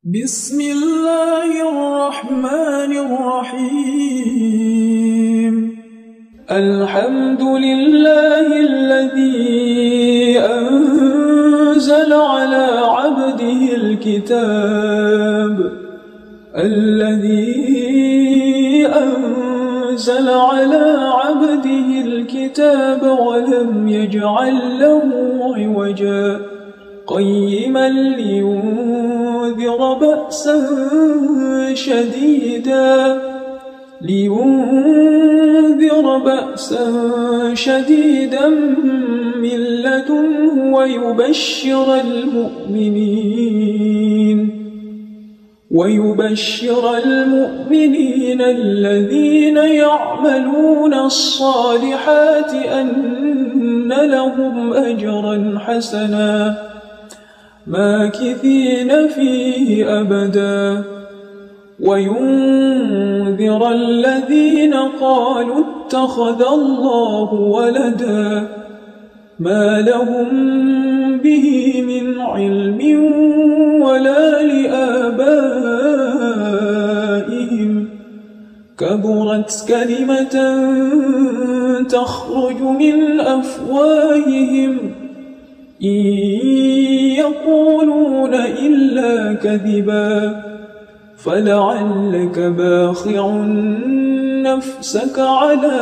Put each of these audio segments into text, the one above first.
بسم الله الرحمن الرحيم. الحمد لله الذي أنزل على عبده الكتاب ولم يجعل له عوجا قيما لينذر بأسا شديدا من لدنه ويبشر المؤمنين الذين يعملون الصالحات أن لهم أجرا حسنا ماكثين فيه أبدا وينذر الذين قالوا اتخذ الله ولدا ما لهم به من علم ولا لآبائهم كبرت كلمة تخرج من أفواههم إن يقولون إلا كذبا فلعلك باخع نفسك على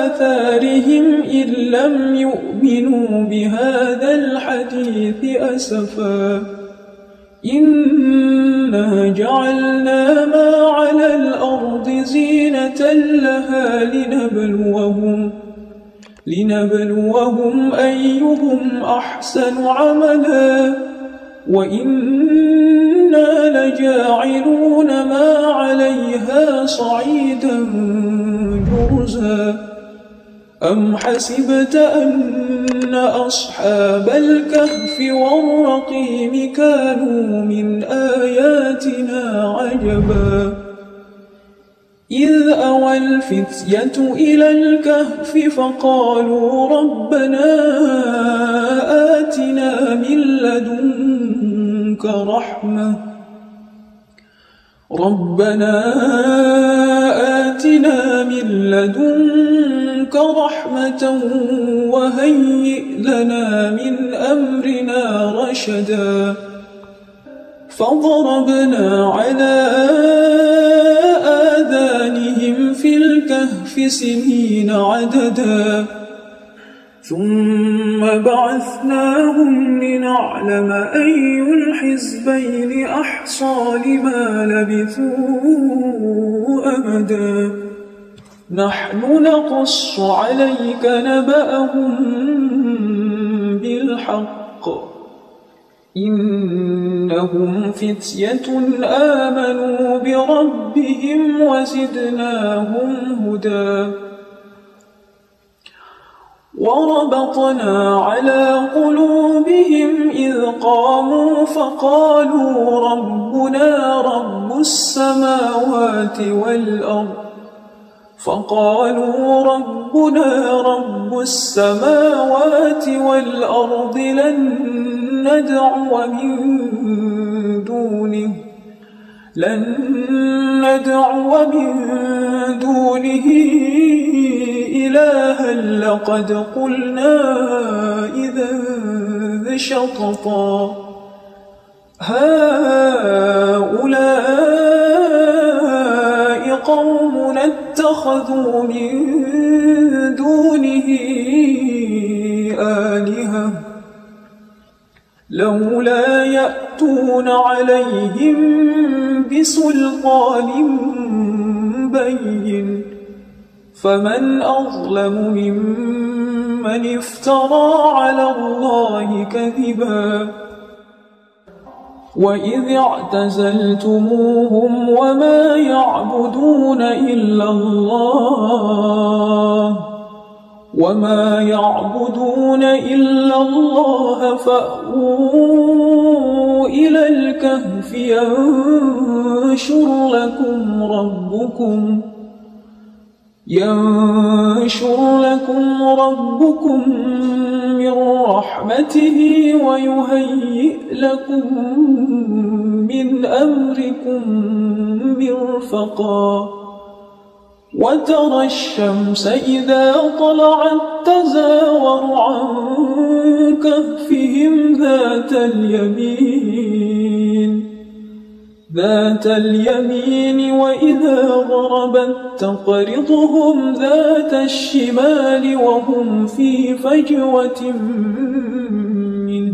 آثارهم إن لم يؤمنوا بهذا الحديث أسفا إنا جعلنا ما على الأرض زينة لها لنبلوهم أيهم أحسن عملا وإنا لجاعلون ما عليها صعيدا جرزا أم حسبت أن أصحاب الكهف والرقيم كانوا من آياتنا عجبا إذ أوى الفتية إلى الكهف فقالوا ربنا آتنا من لدنك رحمة وهيئ لنا من أمرنا رشدا فضربنا على آذانهم في الكهف سنين عددا ثم بعثناهم لنعلم أي الحزبين أحصى لما لبثوا أمدا نحن نقص عليك نبأهم بالحق إنهم فتية آمنوا بربهم وزدناهم هدى وربطنا على قلوبهم إذ قاموا فقالوا ربنا رب السماوات والأرض لن ندعو من دونه إلها لقد قلنا إذا شططا هؤلاء قوم اتخذوا من دونه آلهة لولا يأتون عليهم بسلطان بين فمن أظلم ممن افترى على الله كذبا وإذ اعتزلتموهم وما يعبدون إلا الله فأووا إلى الكهف ينشر لكم ربكم من رحمته ويهيئ لكم من أمركم رشدا فضربنا على آذانهم في الكهف سنين عددا ثم بعثناهم لنعلم أي الحزبين أحصى لما لبثوا أمدا نحن نقص عليك نبأهم بالحق إنهم فتية آمنوا بربهم وزدناهم هدى وربطنا على قلوبهم إذ قاموا فقالوا ربنا رب السماوات والأرض لن ندعو من دونه إلها لقد قلنا إذا شططا هؤلاء قوم اتخذوا من دونه آلهة لولا يأتون عليهم بسلطان بين فمن أظلم ممن افترى على الله كذبا وإذ اعتزلتموهم وما يعبدون إلا الله وما يعبدون إلا الله فأووا إلى الكهف ينشر لكم ربكم ينشر لكم ربكم من رحمته ويهيئ لكم من أمركم مرفقا وترى الشمس إذا طلعت تزاور عن كهفهم ذات اليمين وإذا غربت تقرضهم ذات الشمال وهم في فجوة منه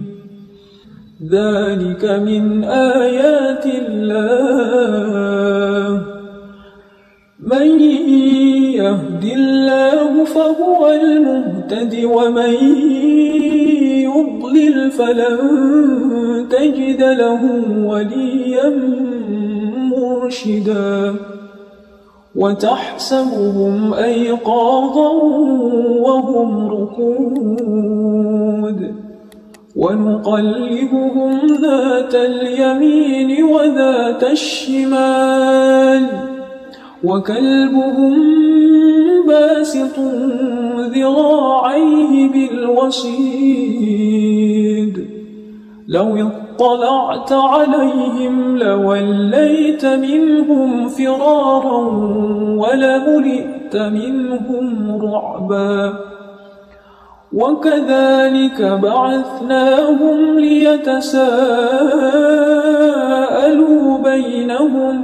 ذلك من آيات الله من يهد الله فهو المهتد ومن يضلل فلن تجد له وليا مرشدا وتحسبهم أيقاظا وهم رقود ونقلبهم ذات اليمين وذات الشمال وكلبهم باسط ذراعيه بالوصيد لو اطلعت عليهم لوليت منهم فرارا ولملئت منهم رعبا وكذلك بعثناهم ليتساءلوا بينهم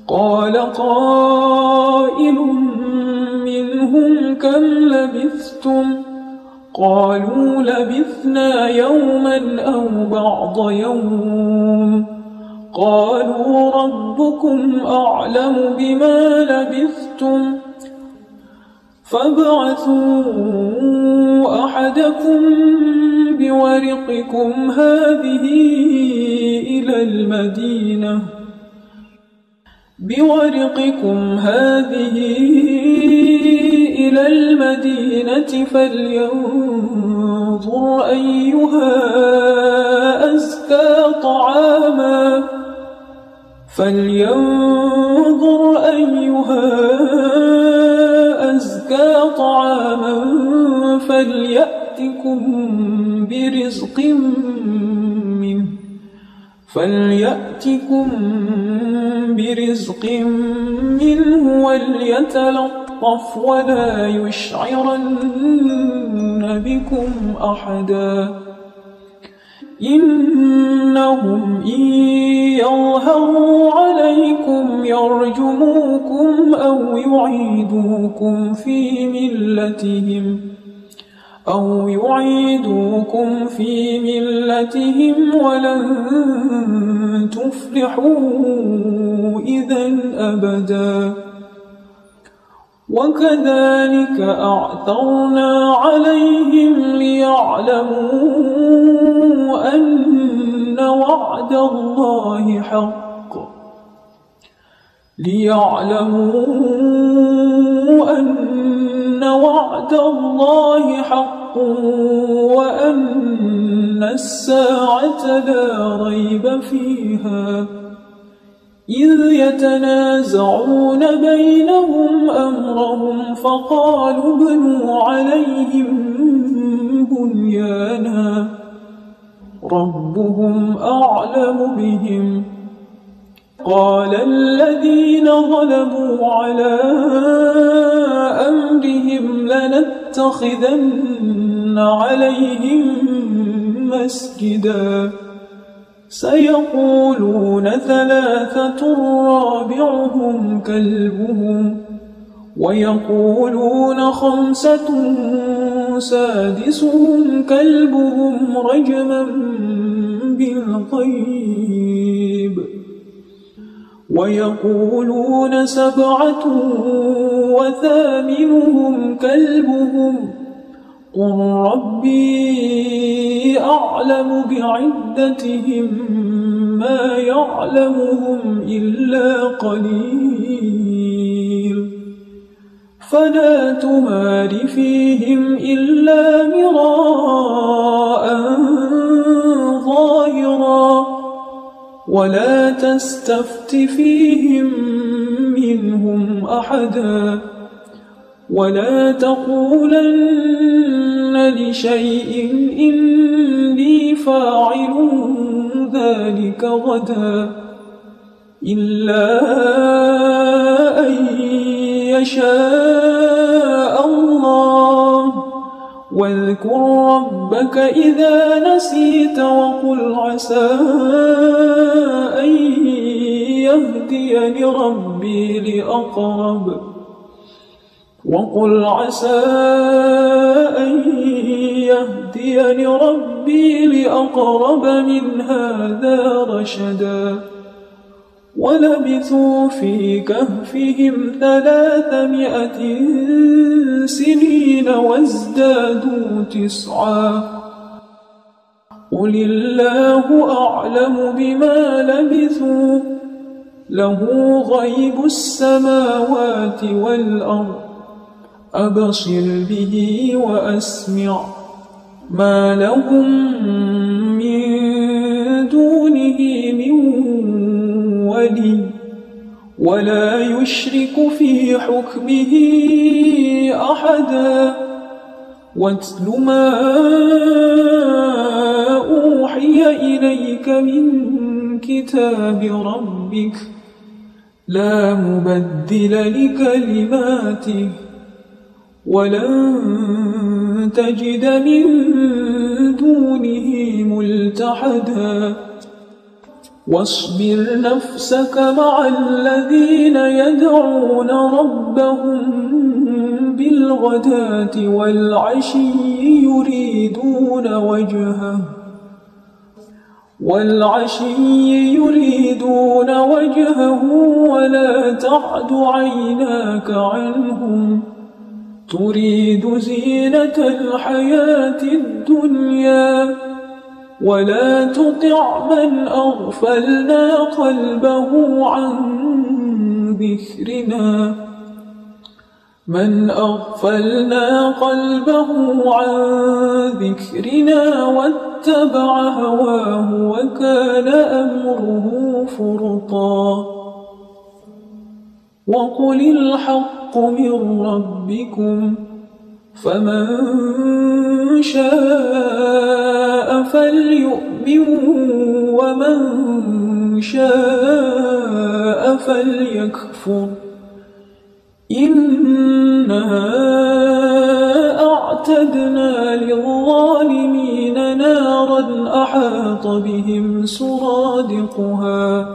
قال قائل منهم كم لبثتم قالوا لبثنا يوما أو بعض يوم قالوا ربكم أعلم بما لبثتم فابعثوا أحدكم بورقكم هذه إلى المدينة فلينظر أيها أزكى طعاما فليأتكم برزق منه وليتلطف ولا يشعرن بكم أحدا إنهم إن يظهروا عليكم يرجموكم أو يعيدوكم في ملتهم ولن تفلحوا إذا أبدا وكذلك أعثرنا عليهم ليعلموا أن وعد الله حق وأن الساعة لا ريب فيها إذ يتنازعون بينهم أمرهم فقالوا ابنوا عليهم بنيانا ربهم أعلم بهم قال الذين غلبوا على أمرهم لنتخذن عليهم مسجدا سيقولون 3 رابعهم كلبهم ويقولون 5 سادسهم كلبهم رجما بالغيب ويقولون 7 وثامنهم كلبهم قل ربي أعلم بعدتهم ما يعلمهم إلا قليل فلا تمار فيهم إلا مراء ظاهرا ولا تستفت فيهم منهم أحدا ولا تقولن لشيء إني فاعل ذلك غدا إلا أن يشاء الله واذكر ربك إذا نسيت وقل عسى أن يهديني ربي لأقرب من هذا رشدا ولبثوا في كهفهم 300 سنين وازدادوا 9 قل الله أعلم بما لبثوا له غيب السماوات والأرض أبصر به وأسمع ما لهم من دونه من ولي ولا يشرك في حكمه أحدا واتل ما أوحي إليك من كتاب ربك لا مبدل لكلماته ولن تجد من دونه ملتحدا واصبر نفسك مع الذين يدعون ربهم بالغداة والعشي يريدون وجهه ولا تعد عيناك عنهم تريد زينة الحياة الدنيا ولا تطع من أغفلنا قلبه عن ذكرنا واتبع هواه وكان أمره فرطا وقل الحق من ربكم فمن شاء فليؤمن ومن شاء فليكفر إنا أعتدنا للظالمين نارا أحاط بهم سرادقها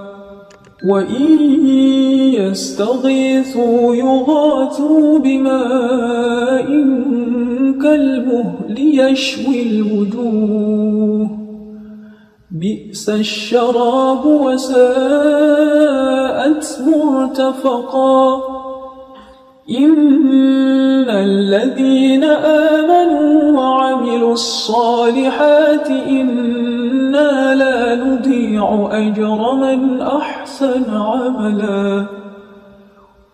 وإن يستغيثوا يغاثوا بماء كالمهل يشوي الوجوه بئس الشراب وساءت مرتفقا إن الذين آمنوا وعملوا الصالحات إنا لا نضيع أجر من أحسن عملا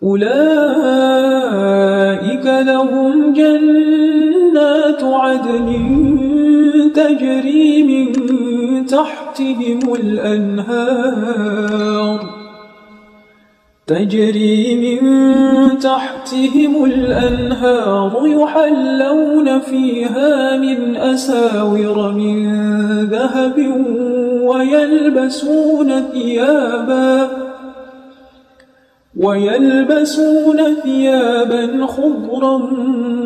أولئك لهم جنات عدن تجري من تحتهم الأنهار يحلون فيها من أساور من ذهب ويلبسون ثيابا خضرا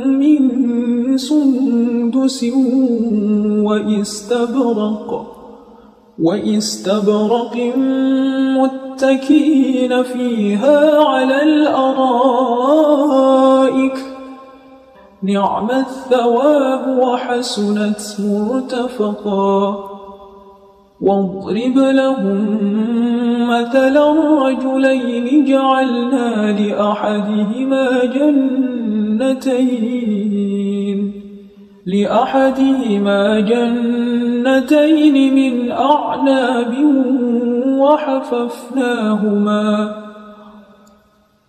من سندس وإستبرق متكئين فيها على الأرائك نعم الثواب وحسنت مرتفقا واضرب لهم مثلا رجلين جعلنا لأحدهما جنتين من أعناب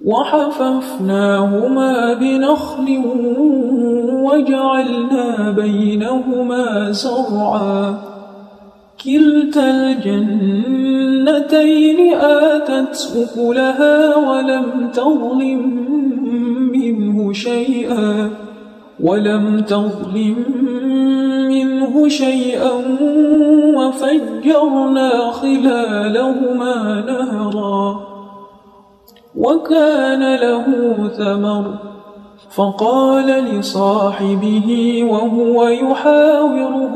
وحففناهما بنخل وجعلنا بينهما زرعا كلتا الجنتين جنتين آتت أكلها ولم تظلم منه شيئا وفجرنا خلالهما نهرا وكان له ثمر فقال لصاحبه وهو يحاوره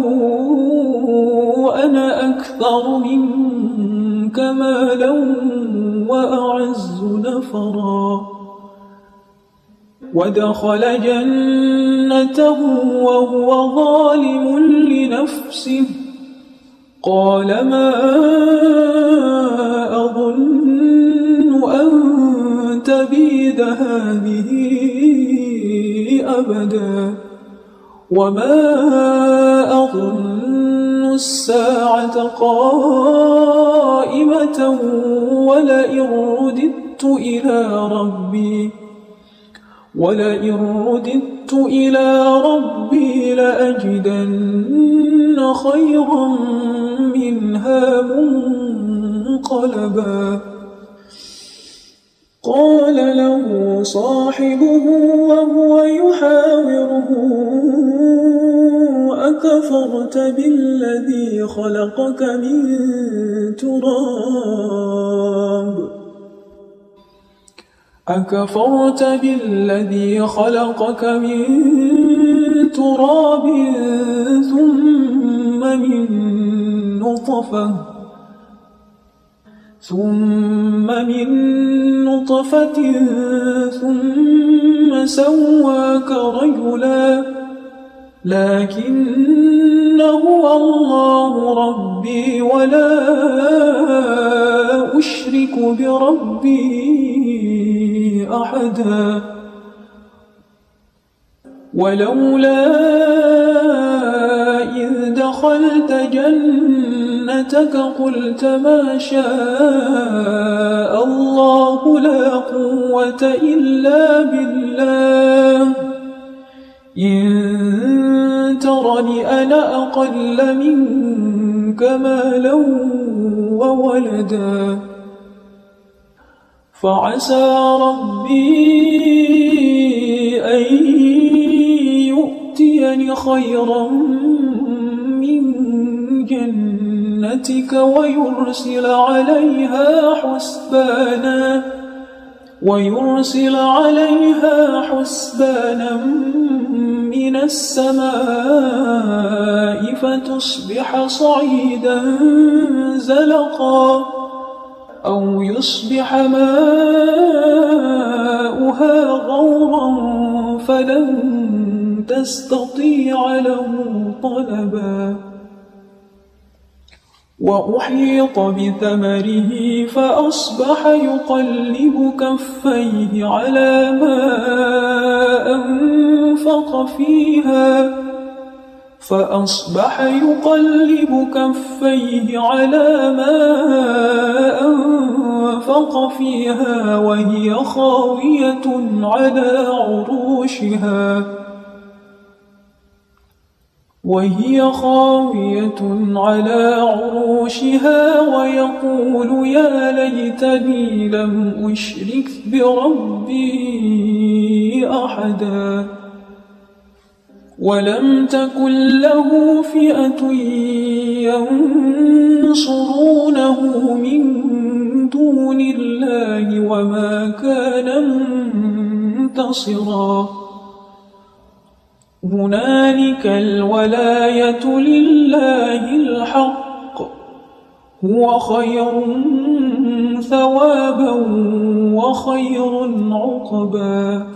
أنا أكثر منك مالا وأعز نفرا ودخل جنته وهو ظالم لنفسه قال ما أظن أن تبيد هذه أبدا وما أظن الساعة قائمة ولئن رددت إلى ربي لأجدن خيرا منها منقلبا قال له صاحبه وهو يحاوره أكفرت بالذي خلقك من تراب ثم من نطفة ثم سواك رجلا لكن هو الله ربي ولا أشرك بربي أحدا ولولا إذ دخلت جنتك قلت ما شاء الله لا قوة إلا بالله إن ترني أنا أقل منك مالا وولدا فعسى ربي أن يؤتيني خيرا من جنتك ويرسل عليها حسبانا من السماء فتصبح صعيدا زلقا أو يصبح ماؤها غورا فلن تستطيع له طلبا وأحيط بثمره فأصبح يقلب كفيه على ما أنفق فيها وهي خاوية على عروشها ويقول يا ليتني لم أشرك بربي أحدا ولم تكن له فئة ينصرونه من دون الله وما كان منتصرا هنالك الولاية لله الحق هو خير ثوابا وخير عقبا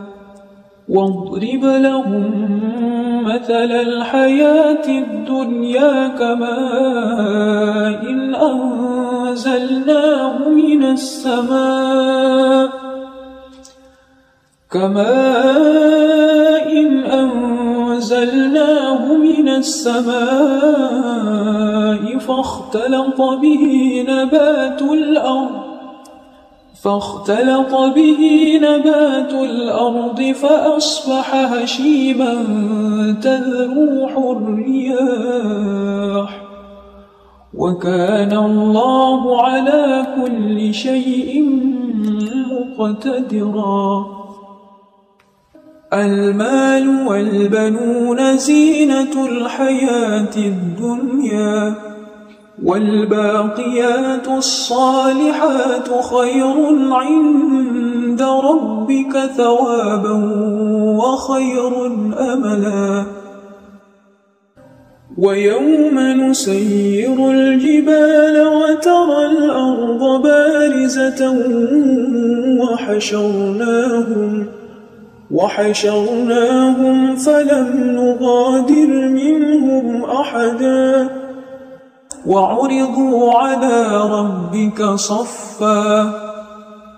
واضرب لهم مثل الحياة الدنيا كماء أنزلناه من السماء فاختلط به نبات الأرض فأصبح هشيما تذروح الرياح وكان الله على كل شيء مقتدرا. المال والبنون زينة الحياة الدنيا، والباقيات الصالحات خير عند ربك ثوابا وخير أملا. ويوم نسير الجبال وترى الأرض بارزة وحشرناهم فلم نغادر منهم أحدا وعرضوا على ربك صفا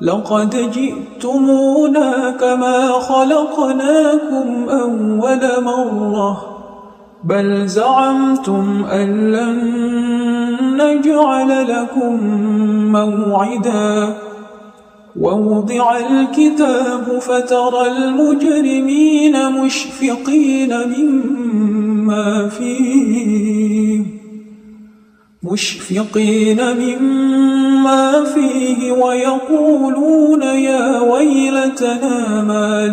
لقد جئتمونا كما خلقناكم أول مرة بل زعمتم أن لن نجعل لكم موعدا. ووضع الكتاب فترى المجرمين مشفقين مما فيه ويقولون يا ويلتنا ما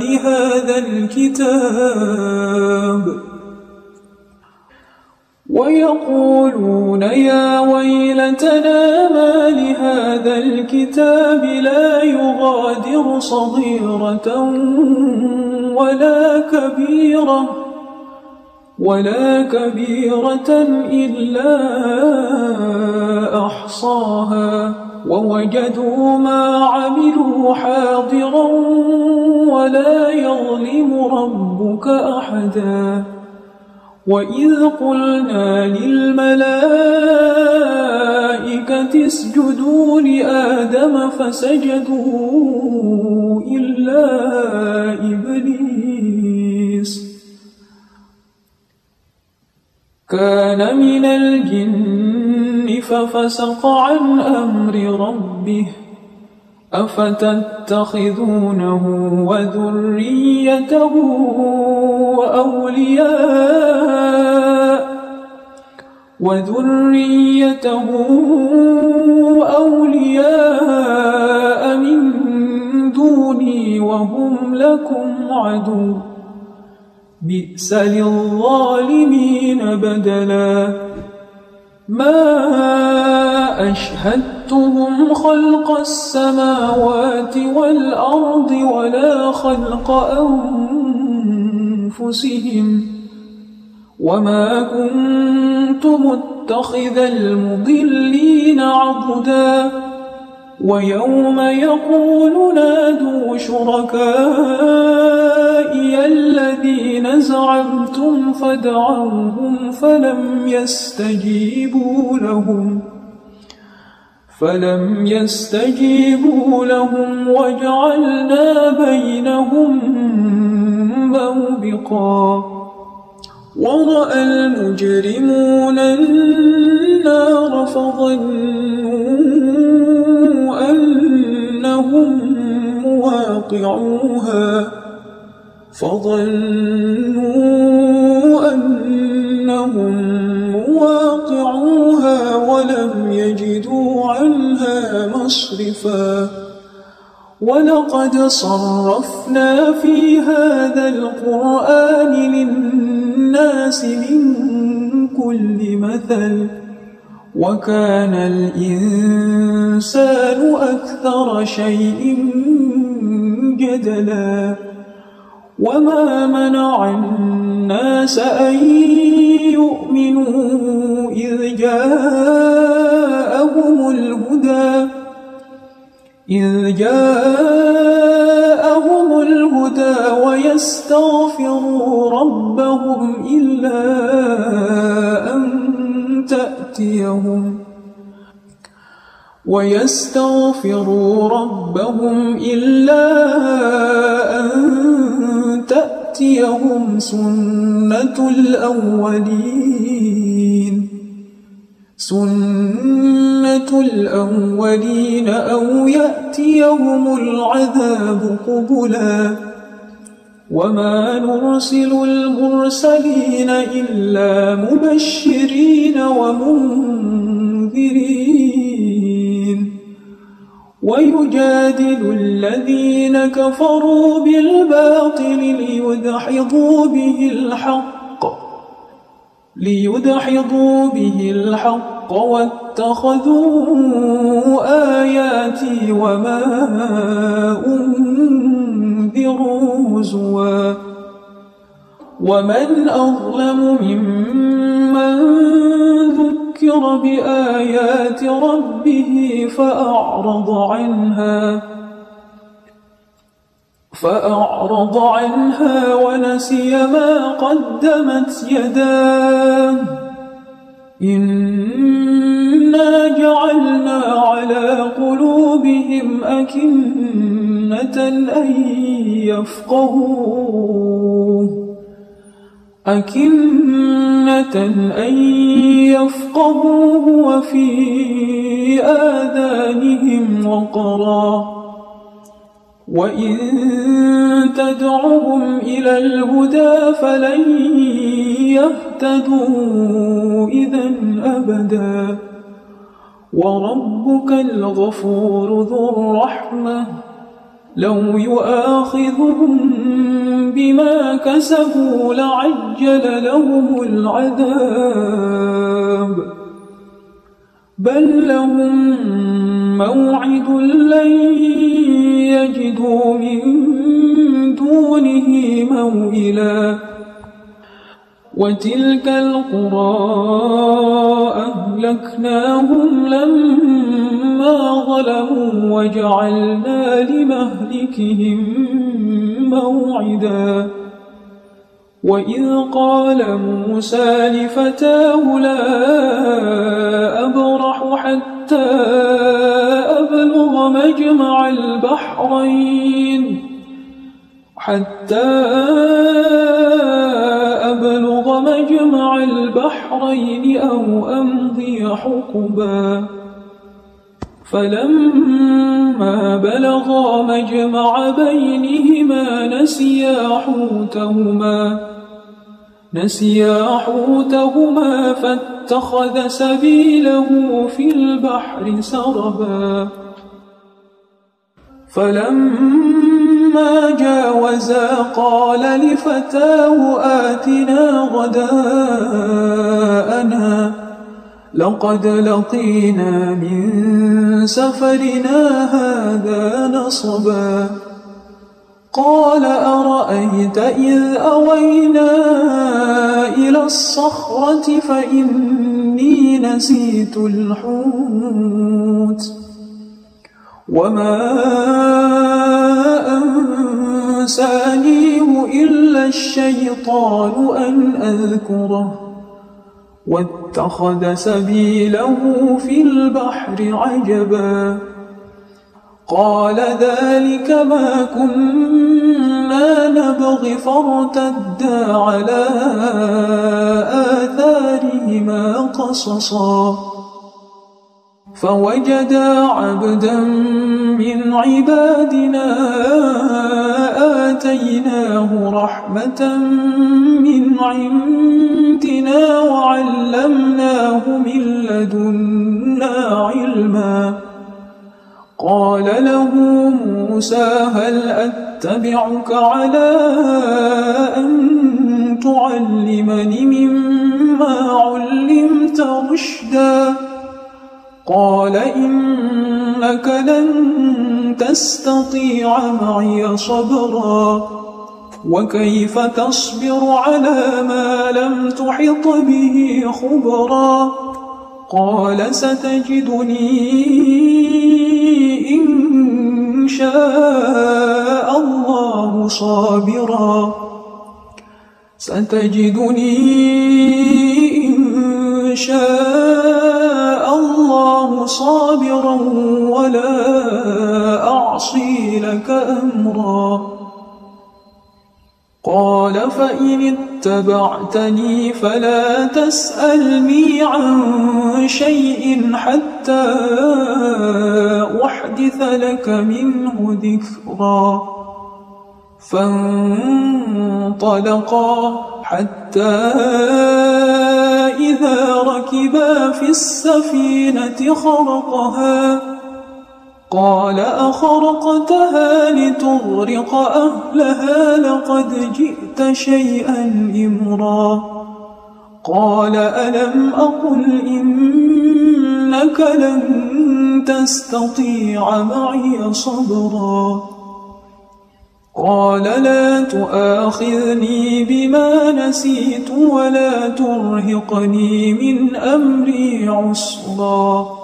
لهذا الكتاب لا يغادر صغيرة ولا كبيرة إلا أحصاها ووجدوا ما عملوا حاضرا ولا يظلم ربك أحدا. وإذ قلنا للملائكة اسجدوا لآدم فسجدوا إلا إبليس كان من الجن ففسق عن أمر ربه أفتتخذونه وذريته أولياء من دوني وهم لكم عدو بئس للظالمين بدلا. ما أشهدتهم خلق السماوات والأرض ولا خلق أنفسهم وما كنت متخذ المضلين عضدا. ويوم يقول نادوا شركائي الذين زعمتم فدعوهم فلم يستجيبوا لهم وجعلنا بينهم موبقا. ورأى المجرمون النار فظنوا أنهم مواقعوها ولم يجدوا عنها مصرفا. ولقد صرفنا في هذا القرآن للناس من كل مثل وكان الإنسان أكثر شيء جدلا. وما منع الناس أن يؤمنوا إذ جاءهم الهدى ويستغفروا ربهم إلا أن تأتيهم سنة الأولين أو يأتيهم العذاب قبلا. وما نرسل المرسلين إلا مبشرين ومنذرين منذرين ويجادل الذين كفروا بالباطل ليدحضوا به الحق واتخذوا آياتي وما أنذروا هزوا ومن أظلم ممن ذكر بآيات ربه فأعرض عنها ونسي ما قدمت يداه إنا جعلنا على قلوبهم أكنة أن يفقهوه وفي آذانهم وقرا وإن تدعهم إلى الهدى فلن يهتدوا إذا أبدا وربك الغفور ذو الرحمة لو يؤاخذهم بما كسبوا لعجل لهم العذاب بل لهم موعد لن يجدوا من دونه موئلا وتلك القرى أهلكناهم لما ظلموا وجعلنا لمهلكهم موعدا وإذ قال موسى لفتاه لا أبرح حتى أبلغ مجمع البحرين أو أمضي حقبا فلما بلغا مجمع بينهما نسيا حوتهما فاتخذ سبيله في البحر سربا فلما جاوزا قال لفتاه آتنا غداءنا لقد لقينا من سفرنا هذا نصبا قال أرأيت إذ أوينا إلى الصخرة فإني نسيت الحوت وما أنسانيه إلا الشيطان أن أذكره واتخذ سبيله في البحر عجبا قال ذلك ما كنا نبغي فارتدا على آثارهما قصصا فوجدا عبدا من عبادنا آتيناه رحمة من عندنا وعلمناه من لدنا علما قال له موسى هل أتبعك على أن تعلمني مما علمت رشدا قال إنك لن تستطيع معي صبرا وكيف تصبر على ما لم تحط به خبرا قال ستجدني إن شاء الله صابرا ولا أعصي لك أمرا قال فإن اتبعتني فلا تسألني عن شيء حتى أحدث لك منه ذكرا فانطلقا حتى إذا ركبا في السفينة خرقها قال أخرقتها لتغرق أهلها لقد جئت شيئا إمرا قال ألم أقل إنك لن تستطيع معي صبرا قال لا تؤاخذني بما نسيت ولا ترهقني من أمري عسرا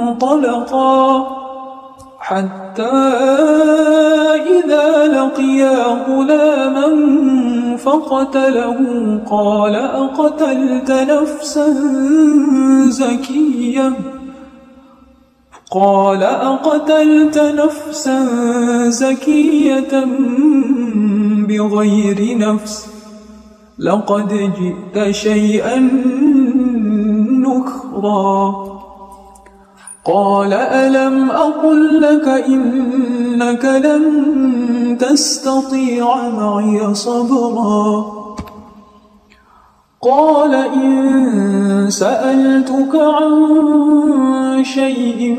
فانطلقا حتى إذا لقيا غلاما فقتله قال أقتلت نفسا زكية بغير نفس لقد جئت شيئا نكرا قال ألم أقل لك إنك لن تستطيع معي صبرا قال إن سألتك عن شيء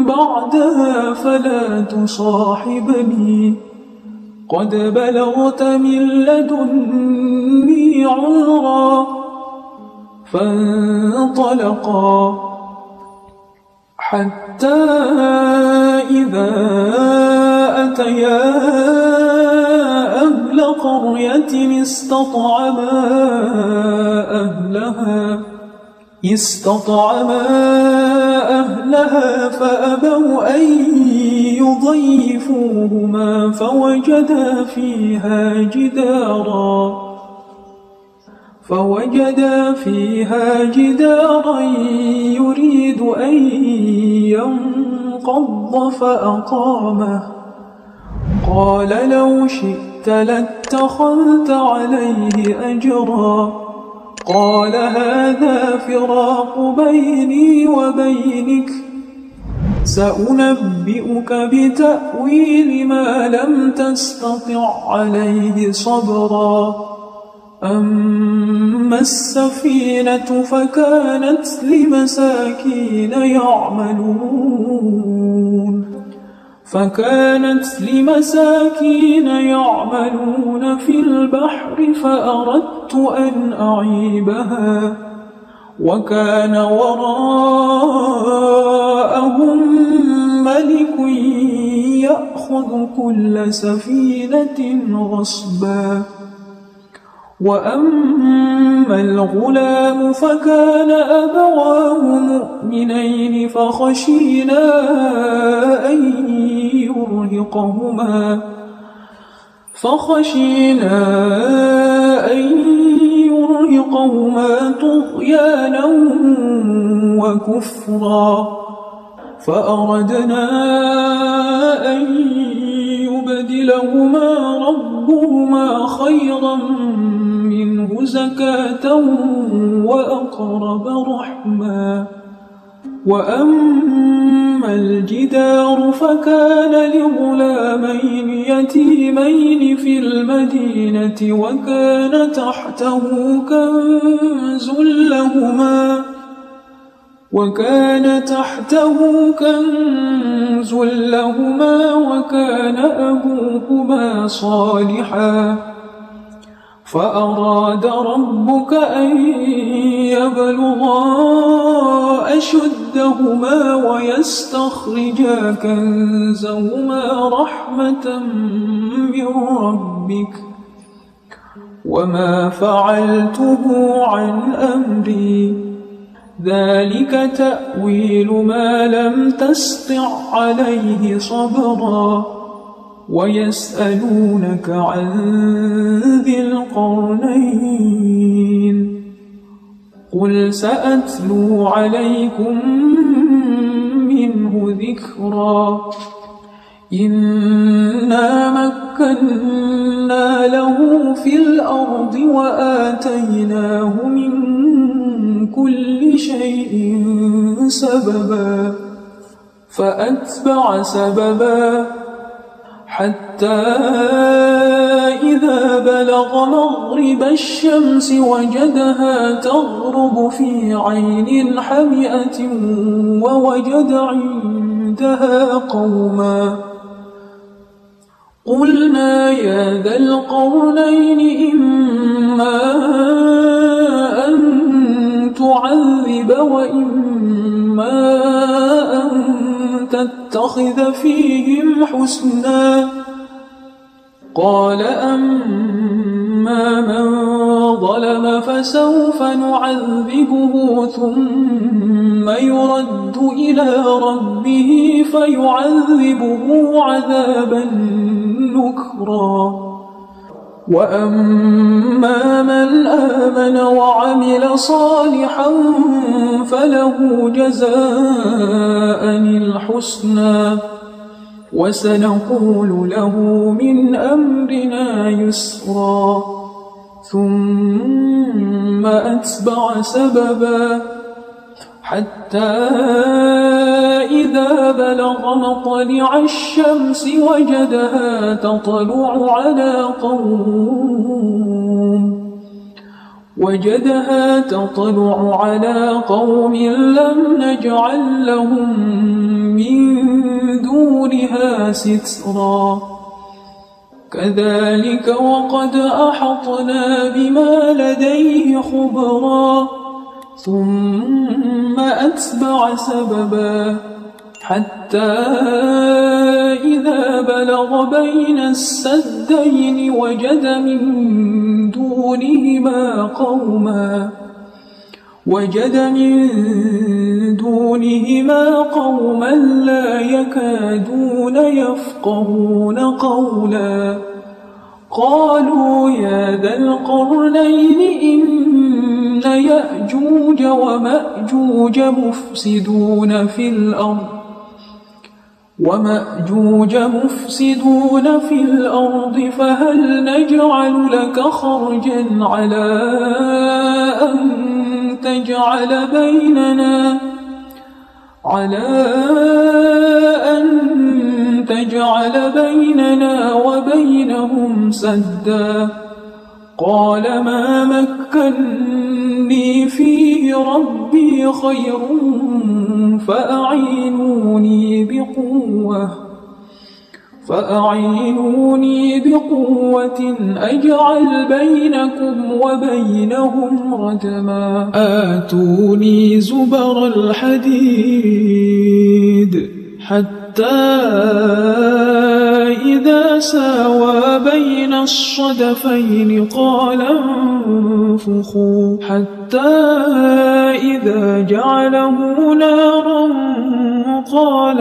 بعدها فلا تصاحبني قد بلغت من لدني عذرا فانطلقا حتى إذا أتيا أهل قرية استطعما أهلها فأبوا أن يضيفوهما فوجدا فيها جدارا يريد أن ينقض فأقامه قال لو شئت لاتخذت عليه أجرا قال هذا فراق بيني وبينك سأنبئك بتأويل ما لم تستطع عليه صبرا أما السفينة فكانت لمساكين يعملون في البحر فأردت أن أعيبها وكان وراءهم ملك يأخذ كل سفينة غصبا وأما الغلام فكان أبواه مؤمنين فخشينا أن يرهقهما طغيانا وكفرا فأردنا أن يبدلهما ربهما خيرا منه زكاة وأقرب رحما وأما الجدار فكان لغلامين يتيمين في المدينة وكان تحته كنز لهما وكان أبوهما صالحا فأراد ربك أن يبلغا أشدهما ويستخرجا كنزهما رحمة من ربك وما فعلته عن أمري ذلك تأويل ما لم تسطع عليه صبرا ويسألونك عن ذي القرنين قل سأتلو عليكم منه ذكرا إنا مكنا له في الأرض وآتيناه من كل شيء سببا فأتبع سببا حتى إذا بلغ مغرب الشمس وجدها تغرب في عين حمئة ووجد عندها قوما قلنا يا ذا القرنين إما أن تعذب وإما أن تتخذ فيهم حسنا قال أما من ظلم فسوف نعذبه ثم يرد إلى ربه فيعذبه عذابا نكرا وأما من آمن وعمل صالحا فله جزاء الحسنى وسنقول له من أمرنا يسرا ثم أتبع سببا حتى إذا بلغ مطلع الشمس وجدها تطلع على قوم لم نجعل لهم من دونها سترا كذلك وقد أحطنا بما لديه خبرا ثم أتبع سببا حتى إذا بلغ بين السدين وجد من دونهما قوما لا يكادون يفقهون قولا قالوا يا ذا القرنين إن يأجوج ومأجوج مفسدون في الأرض فهل نجعل لك خرجا على أن تجعل بيننا وبينهم سدا قال ما مكني فيه ربي خير فأعينوني بقوة أجعل بينكم وبينهم ردما آتوني زبر الحديد حتى إذا ساوى بين الصدفين قال انفخوا حتى إذا جعله نارا قال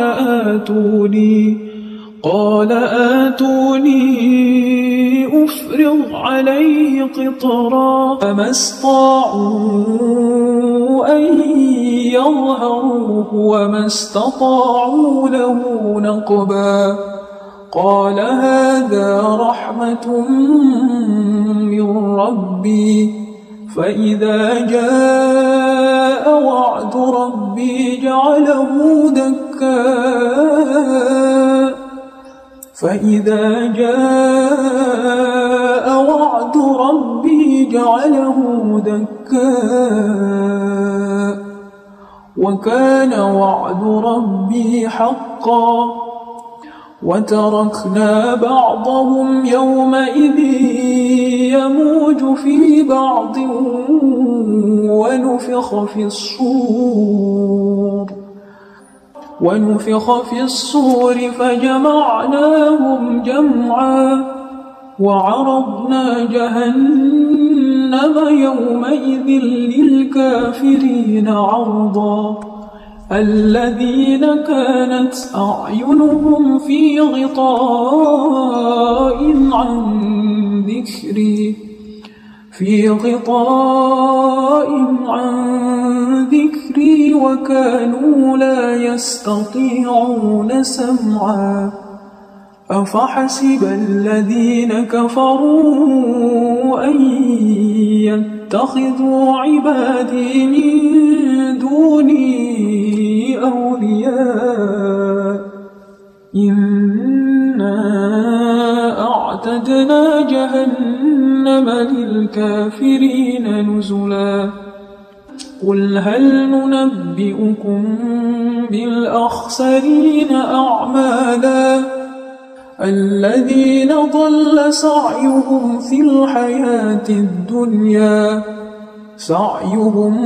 آتوني أفرغ عليه قطرا فما استطاعوا أن يظهروه وما استطاعوا له نقبا قال هذا رحمة من ربي فإذا جاء وعد ربي جعله دكا وكان وعد ربي حقا وتركنا بعضهم يومئذ يموج في بعض ونفخ في الصور فجمعناهم جمعا وعرضنا جهنم يومئذ للكافرين عرضا الذين كانت أعينهم في غطاء عن ذكري وكانوا لا يستطيعون سمعا أفحسب الذين كفروا أن يتخذوا عبادي من دوني أولياء إنا وأعتدنا جهنم للكافرين نزلا قل هل ننبئكم بالأخسرين أعمالا الذين ضل سعيهم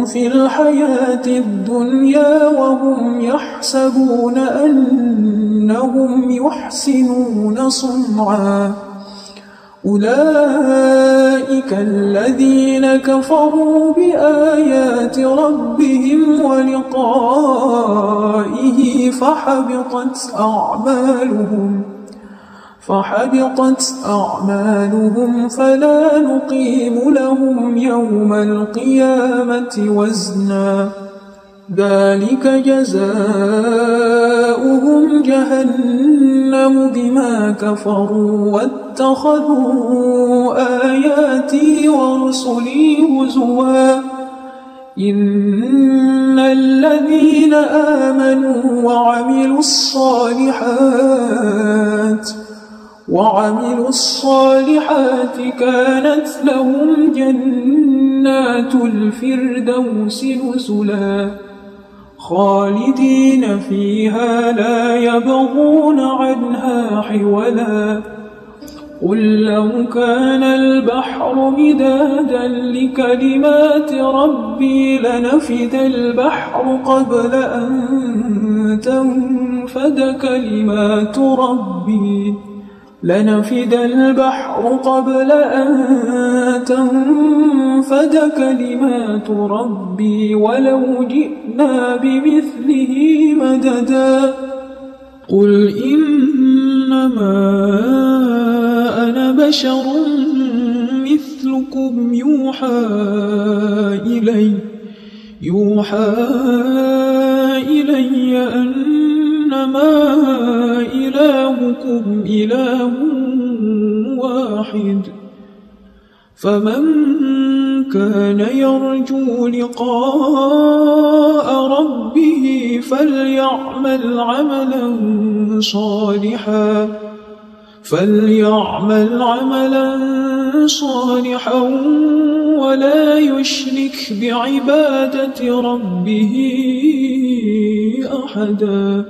في الحياة الدنيا وهم يحسبون أنهم يحسنون صنعا أولئك الذين كفروا بآيات ربهم ولقائه فحبطت أعمالهم فلا نقيم لهم يوم القيامة وزنا ذلك جزاؤهم جهنم بما كفروا واتخذوا آياتي ورسلي هزوا إن الذين آمنوا وعملوا الصالحات كانت لهم جنات الفردوس نزلا خالدين فيها لا يبغون عنها حولا قل لو كان البحر مدادا لكلمات ربي لنفد البحر قبل أن تنفد كلمات ربي ولو جئنا بمثله مددا قل إنما أنا بشر مثلكم يوحى إلي أنما إلهكم إله واحد فمن كان يرجو لقاء ربه فليعمل عملا صالحا ولا يشرك بعبادة ربه أحدا.